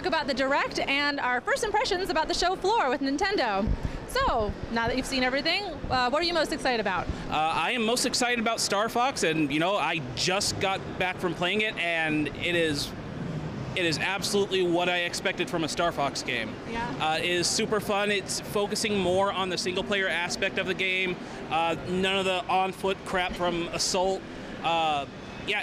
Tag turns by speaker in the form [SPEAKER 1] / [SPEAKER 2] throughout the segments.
[SPEAKER 1] about the Direct and our first impressions about the show floor with Nintendo. So, now that you've seen everything, what are you most excited about?
[SPEAKER 2] I am most excited about Star Fox, and you know, I just got back from playing it, and it is absolutely what I expected from a Star Fox game.
[SPEAKER 1] Yeah.
[SPEAKER 2] It is super fun. It's focusing more on the single-player aspect of the game. None of the on-foot crap from Assault. Yeah,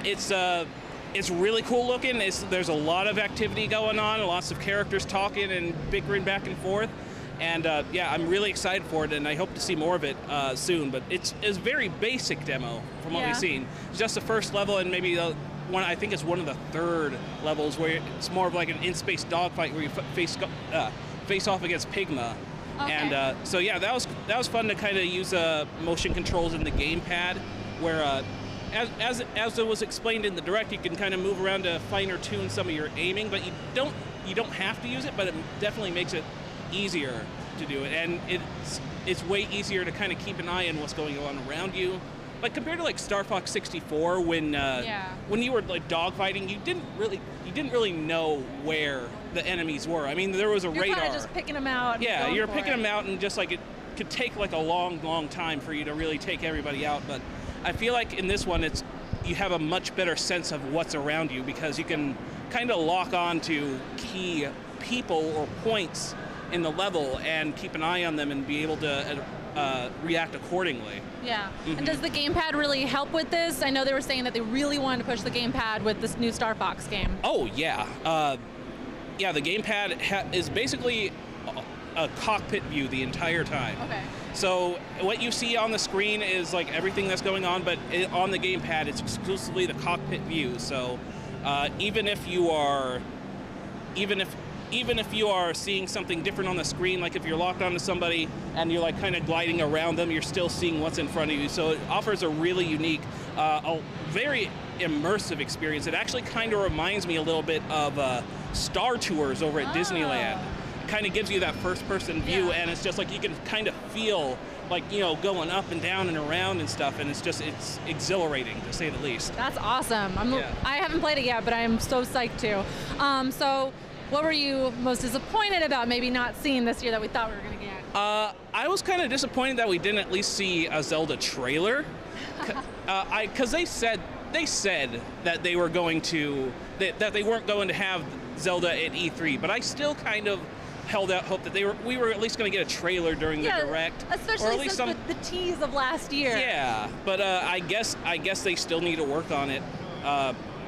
[SPEAKER 2] it's really cool looking. There's a lot of activity going on, lots of characters talking and bickering back and forth. And yeah, I'm really excited for it, and I hope to see more of it soon. But it's a very basic demo from what we've seen. It's just the first level, and maybe the one. I think it's one of the third levels where it's more of like an in-space dogfight where you face off against Pigma.
[SPEAKER 1] Okay.
[SPEAKER 2] And so yeah, that was fun to kind of use motion controls in the gamepad, where as it was explained in the Direct, you can kind of move around to finer tune some of your aiming, but you don't have to use it, but it definitely makes it easier to do it, and it's way easier to kind of keep an eye on what's going on around you. Like compared to like Star Fox 64, when you were like dogfighting, you didn't really know where the enemies were. I mean, there was a radar.
[SPEAKER 1] You're kind of just picking them out.
[SPEAKER 2] Yeah, you're picking them out, and just like it could take like a long time for you to really take everybody out. But I feel like in this one, you have a much better sense of what's around you, because you can kind of lock on to key people or points in the level and keep an eye on them and be able to react accordingly.
[SPEAKER 1] Yeah. And does the gamepad really help with this? I know they were saying that they really wanted to push the gamepad with this new Star Fox game.
[SPEAKER 2] Oh yeah, yeah. The gamepad is basically a cockpit view the entire time.
[SPEAKER 1] Okay.
[SPEAKER 2] So what you see on the screen is like everything that's going on, but on the gamepad, it's exclusively the cockpit view. So even if you are seeing something different on the screen, like if you're locked onto somebody and you're like kind of gliding around them, you're still seeing what's in front of you. So it offers a really unique, a very immersive experience. It actually kind of reminds me a little bit of Star Tours over at Disneyland. It kind of gives you that first-person view, and it's just like you can kind of feel like, you know, going up and down and around and stuff, and it's exhilarating, to say the least.
[SPEAKER 1] That's awesome. I haven't played it yet, but I am so psyched to. So what were you most disappointed about maybe not seeing this year that we thought we were going to get?
[SPEAKER 2] I was kind of disappointed that we didn't at least see a Zelda trailer, because they said that they were going to that they weren't going to have Zelda at E3, but I still kind of held out hope that we were at least going to get a trailer during the Direct,
[SPEAKER 1] especially
[SPEAKER 2] or at least
[SPEAKER 1] since the tease of last year.
[SPEAKER 2] Yeah, but I guess they still need to work on it.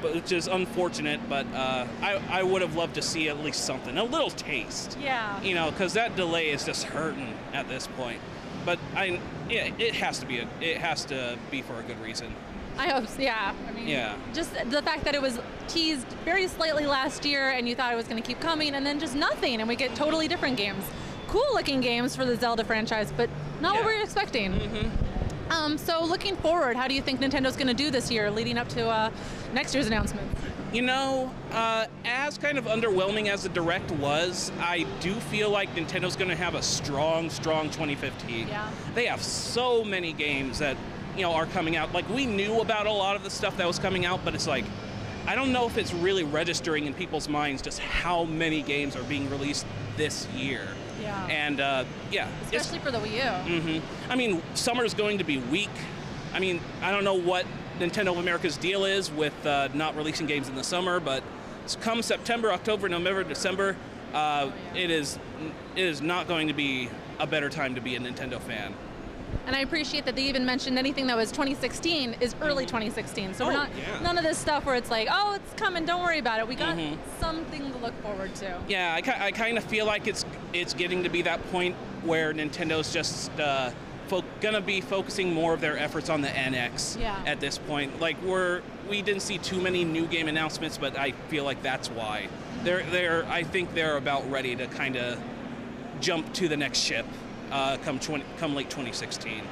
[SPEAKER 2] Which is unfortunate, but I would have loved to see at least something, a little taste.
[SPEAKER 1] Yeah.
[SPEAKER 2] You know, because that delay is just hurting at this point. But it has to be for a good reason.
[SPEAKER 1] I hope so, yeah. I mean, just the fact that it was teased very slightly last year, and you thought it was going to keep coming, and then just nothing, and we get totally different games. Cool-looking games for the Zelda franchise, but not what we were expecting.
[SPEAKER 2] Mm-hmm.
[SPEAKER 1] So looking forward, how do you think Nintendo's going to do this year, leading up to next year's announcement?
[SPEAKER 2] You know, as kind of underwhelming as the Direct was, I do feel like Nintendo's going to have a strong 2015.
[SPEAKER 1] Yeah.
[SPEAKER 2] They have so many games that, you know, are coming out. Like, we knew about a lot of the stuff that was coming out, but it's like, I don't know if it's really registering in people's minds just how many games are being released this year.
[SPEAKER 1] Yeah.
[SPEAKER 2] And, yeah.
[SPEAKER 1] Especially for the Wii U.
[SPEAKER 2] Mm-hmm. I mean, summer's going to be weak. I mean, I don't know what Nintendo of America's deal is with not releasing games in the summer, but come September, October, November, December, it is not going to be a better time to be a Nintendo fan.
[SPEAKER 1] And I appreciate that they even mentioned anything that was 2016 is early 2016. So we're not none of this stuff where it's like, oh, it's coming, don't worry about it. We got something to look forward to.
[SPEAKER 2] Yeah, I kind of feel like it's getting to be that point where Nintendo's just gonna be focusing more of their efforts on the NX at this point. Like we didn't see too many new game announcements, but I feel like that's why. I think they're about ready to kind of jump to the next ship. Come late 2016. Cool.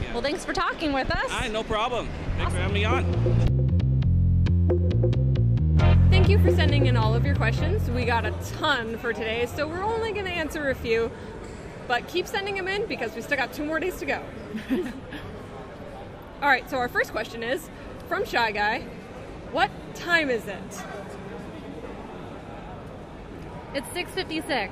[SPEAKER 1] Yeah. Well, thanks for talking with us.
[SPEAKER 2] No problem. Thanks for having me on.
[SPEAKER 3] Thank you for sending in all of your questions. We got a ton for today, so we're only going to answer a few. But keep sending them in because we still got 2 more days to go. All right, so our first question is from Shy Guy. What time is it?
[SPEAKER 1] It's $6.56.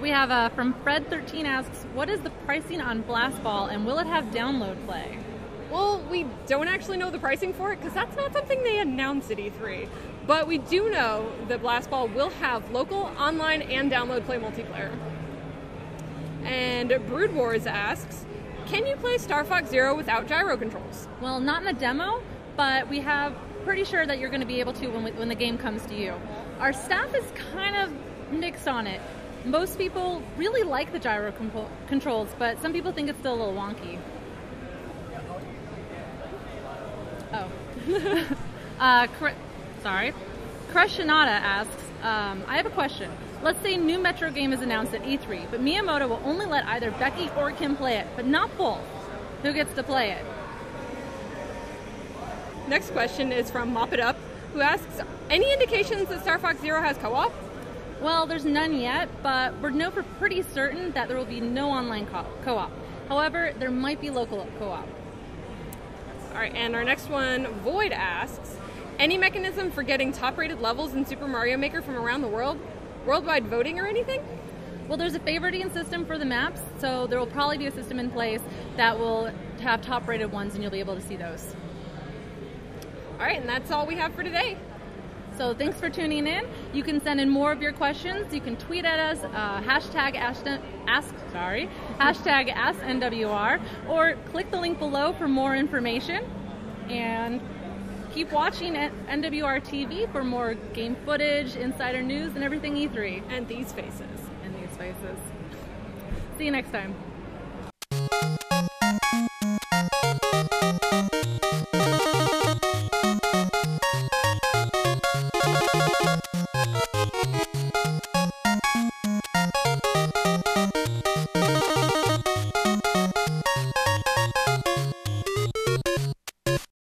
[SPEAKER 1] We have from Fred13 asks, what is the pricing on Blast Ball and will it have download play?
[SPEAKER 3] Well, we don't actually know the pricing for it because that's not something they announced at E3. But we do know that Blast Ball will have local, online, and download play multiplayer. And Brood Wars asks, can you play Star Fox Zero without gyro controls?
[SPEAKER 1] Well, not in the demo, but we have pretty sure that you're going to be able to when the game comes to you. Our staff is kind of mixed on it. Most people really like the gyro controls, but some people think it's still a little wonky. Oh. Sorry. Crush Shinada asks, I have a question. Let's say new Metro game is announced at E3, but Miyamoto will only let either Becky or Kim play it, but not both. Who gets to play it?
[SPEAKER 3] Next question is from Mop It Up, who asks, any indications that Star Fox Zero has co-op?
[SPEAKER 1] Well, there's none yet, but we're know for pretty certain that there will be no online co-op. However, there might be local co-op.
[SPEAKER 3] All right, and our next one, Void asks, any mechanism for getting top-rated levels in Super Mario Maker from around the world? Worldwide voting or anything?
[SPEAKER 1] Well, there's a favoriting system for the maps, so there will probably be a system in place that will have top-rated ones, and you'll be able to see those.
[SPEAKER 3] All right, and that's all we have for today.
[SPEAKER 1] So thanks for tuning in. You can send in more of your questions. You can tweet at us, hashtag AskNWR, or click the link below for more information. And keep watching at NWR TV for more game footage, insider news, and everything E3.
[SPEAKER 3] And these faces.
[SPEAKER 1] See you next time.